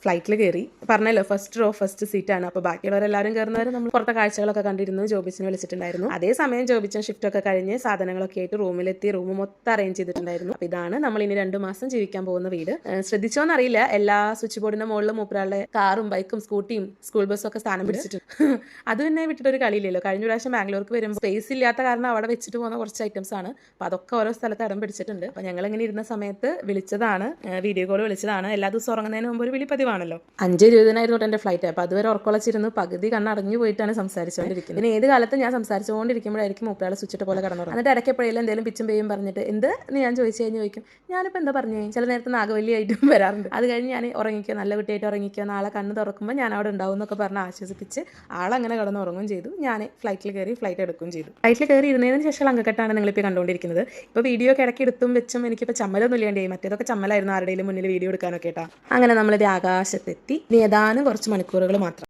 ഫ്ലൈറ്റിൽ കയറി. പറഞ്ഞല്ലോ ഫസ്റ്റ് റോ ഫസ്റ്റ് സീറ്റാണ്. അപ്പോൾ ബാക്കിയുള്ളവരെല്ലാവരും കയറുന്നവരെ നമ്മൾ പുറത്തെ കാഴ്ചകളൊക്കെ കണ്ടിരുന്നു. ജോബിച്ചിനെ വിളിച്ചിട്ടുണ്ടായിരുന്നു. അതേസമയം ജോബിച്ചൻ ഷിഫ്റ്റൊക്കെ കഴിഞ്ഞ് സാധനങ്ങളൊക്കെ ആയിട്ട് റൂമിലെത്തി. റൂം മൊത്തം അറേഞ്ച് ചെയ്തിട്ടുണ്ടായിരുന്നു. അപ്പോൾ ഇതാണ് നമ്മൾ ഇനി 2 മാസം ജീവിക്കാൻ പോകുന്ന വീട്. ശ്രദ്ധിച്ചോന്നറിയില്ല, എല്ലാ സ്വിച്ച് ബോർഡിന്റെ മുകളിൽ മൂപ്പരാളുടെ കാറും ബൈക്കും സ്കൂട്ടിയും സ്കൂൾ ബസ്സും ഒക്കെ സ്ഥാനം പിടിച്ചിട്ടുണ്ട്. അത് തന്നെ വിട്ടിട്ടൊരു കളിയില്ലല്ലോ. കഴിഞ്ഞ പ്രാവശ്യം ബാംഗ്ലൂർക്ക് വരുമ്പോൾ സ്പേസ് ഇല്ലാത്ത കാരണം അവിടെ വെച്ചിട്ട് പോകുന്ന കുറച്ച് ഐറ്റംസ് ആണ്. അപ്പോൾ അതൊക്കെ ഓരോ സ്ഥലത്ത് ഇടം പിടിച്ചിട്ടുണ്ട്. അപ്പോൾ ഞങ്ങളിങ്ങനെ ഇരുന്ന സമയത്ത് വിളിച്ചതാണ്, വീഡിയോ കോൾ വിളിച്ചതാണ്. എല്ലാ ദിവസവും ഉറങ്ങുന്നതിന് മുമ്പ് ഒരു വിളി പതിവാണല്ലോ. 5:20 എൻ്റെ ഫ്ലൈറ്റ്. അപ്പോൾ അതുവരെ ഉറക്കൊളച്ചിരുന്നു. പകുതി കണ്ണടഞ്ഞു പോയിട്ടാണ് സംസാരിച്ചുകൊണ്ടിരിക്കുന്നത്. പിന്നെ ഏത് കാലത്ത് ഞാൻ സംസാരിച്ചുകൊണ്ടിരിക്കുമ്പോഴായിരിക്കും മൂപ്പരാൾ സ്വിച്ചിട്ട് പോലെ കടന്നു. എന്നിട്ട് ഇടയ്ക്ക് എപ്പോഴെങ്കിലും എന്തെങ്കിലും പിച്ചും പേയും പറഞ്ഞിട്ട് എന്ത് ഞാൻ ചോദിച്ചു കഴിഞ്ഞ് ചോദിക്കും, ഞാനിപ്പോൾ എന്താ പറഞ്ഞു. ചില നേരത്തെ നാഗവല്ലിയായിട്ടും വരാറുണ്ട്. അത് കഴിഞ്ഞ് ഞാൻ ഉറങ്ങിക്കുക, നല്ല കുട്ടിയായിട്ട് ഉറങ്ങിക്കുക, നാളെ കണ്ണ് തുറക്കുമ്പോൾ ഞാൻ അവിടെ ഉണ്ടാവും എന്നൊക്കെ പറഞ്ഞ് ആശ്വസിപ്പിച്ച് ആളങ്ങനെ കിടന്ന് ഉറങ്ങുകയും ചെയ്തു. ഞാൻ ഫ്ലൈറ്റിൽ കയറി ഫ്ലൈറ്റ് എടുക്കുകയും ചെയ്തു. ഫ്ലൈറ്റിൽ കയറി ഇരുന്നതിന് ശേഷം അങ്കക്കെട്ടാണ് നിങ്ങളിപ്പോൾ കണ്ടുകൊണ്ടിരിക്കുന്നത്. ഇപ്പോൾ വീഡിയോ ഒക്കെ ഇടയ്ക്ക് എടുത്തും വെച്ചും എനിക്കിപ്പോൾ ചമ്മലൊന്നും ഇല്ലാണ്ടായി. മറ്റേതൊക്കെ ചമ്മലായിരുന്നു ആരുടെയും മുന്നിൽ വീഡിയോ എടുക്കാനൊക്കെ കേട്ടാ. അങ്ങനെ നമ്മളിത് ആകാശത്തെത്തി. ഇനി ഏതാനും കുറച്ച് മണിക്കൂറുകൾ മാത്രം.